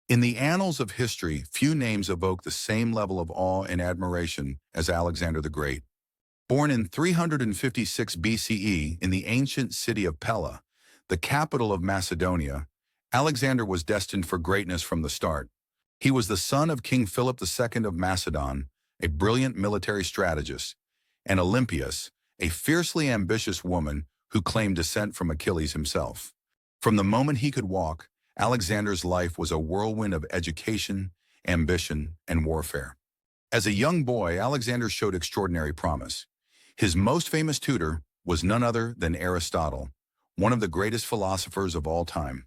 In the annals of history, few names evoke the same level of awe and admiration as Alexander the Great. Born in 356 BCE in the ancient city of Pella, the capital of Macedonia, Alexander was destined for greatness from the start. He was the son of King Philip II of Macedon, a brilliant military strategist, and Olympias, a fiercely ambitious woman who claimed descent from Achilles himself. From the moment he could walk, Alexander's life was a whirlwind of education, ambition, and warfare. As a young boy, Alexander showed extraordinary promise. His most famous tutor was none other than Aristotle, one of the greatest philosophers of all time.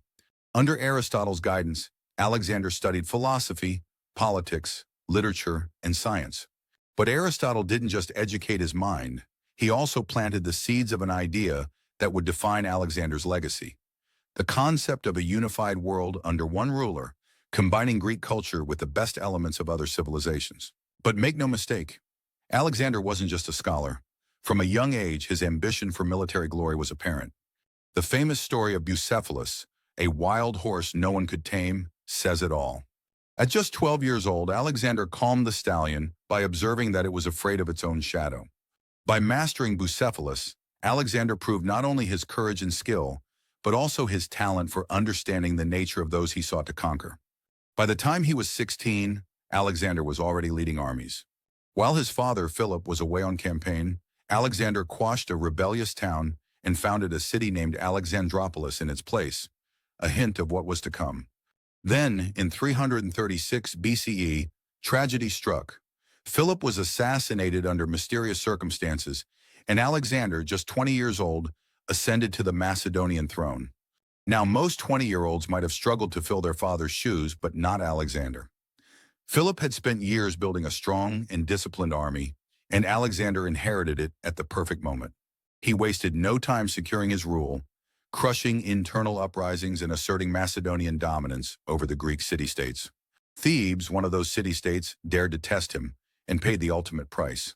Under Aristotle's guidance, Alexander studied philosophy, politics, literature, and science. But Aristotle didn't just educate his mind, he also planted the seeds of an idea that would define Alexander's legacy. The concept of a unified world under one ruler, combining Greek culture with the best elements of other civilizations. But make no mistake, Alexander wasn't just a scholar. From a young age, his ambition for military glory was apparent. The famous story of Bucephalus, a wild horse no one could tame, says it all. At just 12 years old, Alexander calmed the stallion by observing that it was afraid of its own shadow. By mastering Bucephalus, Alexander proved not only his courage and skill, but also his talent for understanding the nature of those he sought to conquer. By the time he was 16, Alexander was already leading armies. While his father, Philip, was away on campaign, Alexander quashed a rebellious town and founded a city named Alexandropolis in its place, a hint of what was to come. Then, in 336 BCE, tragedy struck. Philip was assassinated under mysterious circumstances, and Alexander, just 20 years old, ascended to the Macedonian throne. Now, most 20-year-olds might have struggled to fill their father's shoes, but not Alexander. Philip had spent years building a strong and disciplined army, and Alexander inherited it at the perfect moment. He wasted no time securing his rule, crushing internal uprisings and asserting Macedonian dominance over the Greek city-states. Thebes, one of those city-states, dared to test him and paid the ultimate price.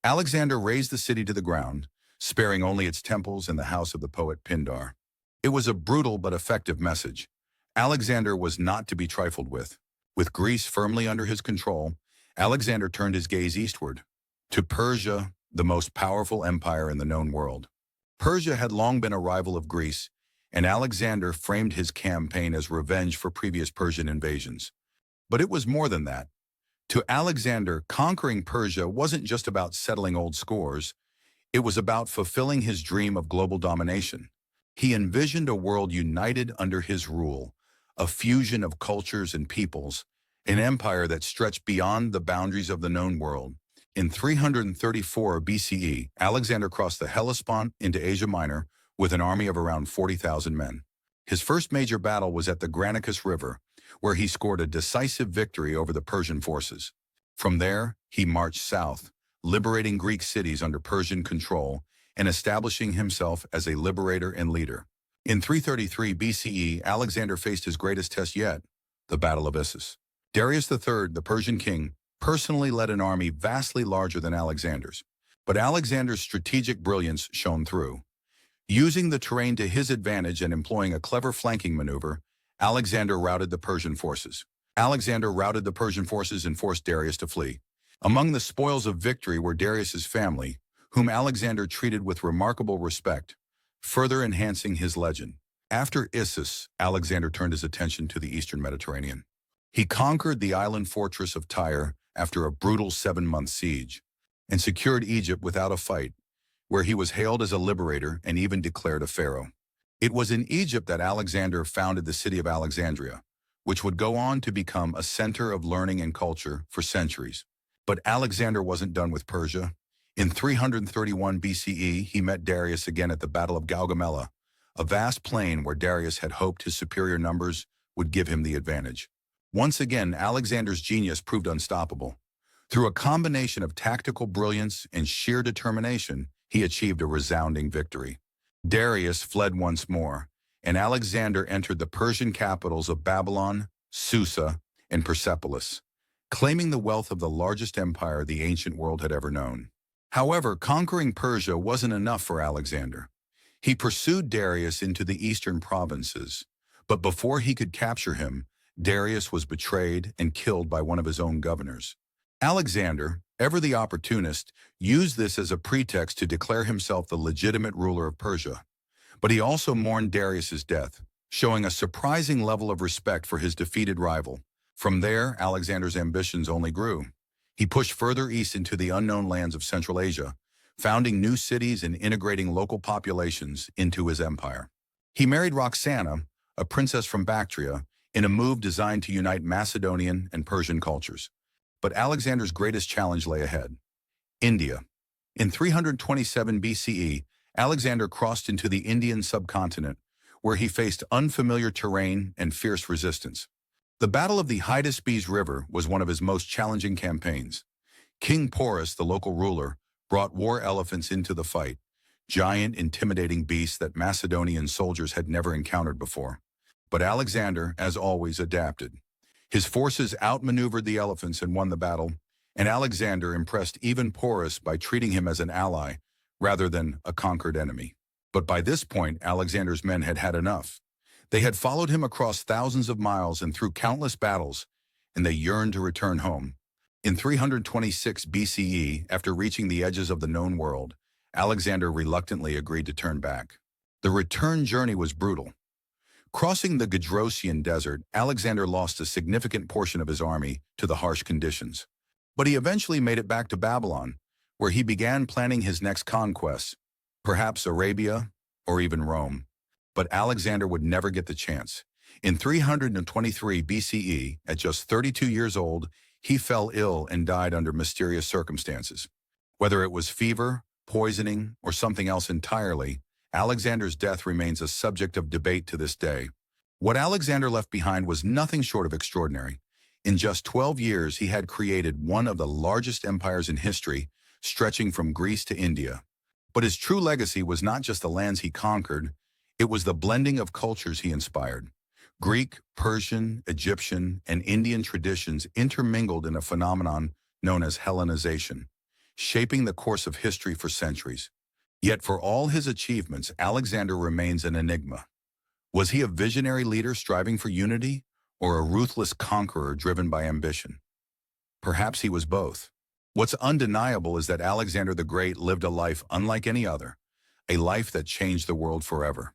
Alexander razed the city to the ground, sparing only its temples and the house of the poet Pindar. It was a brutal but effective message. Alexander was not to be trifled with. With Greece firmly under his control, Alexander turned his gaze eastward, to Persia, the most powerful empire in the known world. Persia had long been a rival of Greece, and Alexander framed his campaign as revenge for previous Persian invasions. But it was more than that. To Alexander, conquering Persia wasn't just about settling old scores, it was about fulfilling his dream of global domination. He envisioned a world united under his rule, a fusion of cultures and peoples, an empire that stretched beyond the boundaries of the known world. In 334 BCE, Alexander crossed the Hellespont into Asia Minor with an army of around 40,000 men. His first major battle was at the Granicus River, where he scored a decisive victory over the Persian forces. From there, he marched south, liberating Greek cities under Persian control and establishing himself as a liberator and leader. In 333 BCE, Alexander faced his greatest test yet, the Battle of Issus. Darius III, the Persian king, personally led an army vastly larger than Alexander's. But Alexander's strategic brilliance shone through. Using the terrain to his advantage and employing a clever flanking maneuver, Alexander routed the Persian forces. And forced Darius to flee. Among the spoils of victory were Darius's family, whom Alexander treated with remarkable respect, further enhancing his legend. After Issus, Alexander turned his attention to the eastern Mediterranean. He conquered the island fortress of Tyre after a brutal 7-month siege, and secured Egypt without a fight, where he was hailed as a liberator and even declared a pharaoh. It was in Egypt that Alexander founded the city of Alexandria, which would go on to become a center of learning and culture for centuries. But Alexander wasn't done with Persia. In 331 BCE, he met Darius again at the Battle of Gaugamela, a vast plain where Darius had hoped his superior numbers would give him the advantage. Once again, Alexander's genius proved unstoppable. Through a combination of tactical brilliance and sheer determination, he achieved a resounding victory. Darius fled once more, and Alexander entered the Persian capitals of Babylon, Susa, and Persepolis, claiming the wealth of the largest empire the ancient world had ever known. However, conquering Persia wasn't enough for Alexander. He pursued Darius into the eastern provinces, but before he could capture him, Darius was betrayed and killed by one of his own governors. Alexander, ever the opportunist, used this as a pretext to declare himself the legitimate ruler of Persia. But he also mourned Darius's death, showing a surprising level of respect for his defeated rival. From there, Alexander's ambitions only grew. He pushed further east into the unknown lands of Central Asia, founding new cities and integrating local populations into his empire. He married Roxana, a princess from Bactria, in a move designed to unite Macedonian and Persian cultures. But Alexander's greatest challenge lay ahead: India. In 327 BCE, Alexander crossed into the Indian subcontinent, where he faced unfamiliar terrain and fierce resistance. The Battle of the Hydaspes River was one of his most challenging campaigns. King Porus, the local ruler, brought war elephants into the fight, giant, intimidating beasts that Macedonian soldiers had never encountered before. But Alexander, as always, adapted. His forces outmaneuvered the elephants and won the battle, and Alexander impressed even Porus by treating him as an ally rather than a conquered enemy. But by this point, Alexander's men had had enough. They had followed him across thousands of miles and through countless battles, and they yearned to return home. In 326 BCE, after reaching the edges of the known world, Alexander reluctantly agreed to turn back. The return journey was brutal. Crossing the Gedrosian Desert, Alexander lost a significant portion of his army to the harsh conditions. But he eventually made it back to Babylon, where he began planning his next conquests, perhaps Arabia or even Rome. But Alexander would never get the chance. In 323 BCE, at just 32 years old, he fell ill and died under mysterious circumstances. Whether it was fever, poisoning, or something else entirely, Alexander's death remains a subject of debate to this day. What Alexander left behind was nothing short of extraordinary. In just 12 years, he had created one of the largest empires in history, stretching from Greece to India. But his true legacy was not just the lands he conquered, it was the blending of cultures he inspired. Greek, Persian, Egyptian, and Indian traditions intermingled in a phenomenon known as Hellenization, shaping the course of history for centuries. Yet for all his achievements, Alexander remains an enigma. Was he a visionary leader striving for unity, or a ruthless conqueror driven by ambition? Perhaps he was both. What's undeniable is that Alexander the Great lived a life unlike any other, a life that changed the world forever.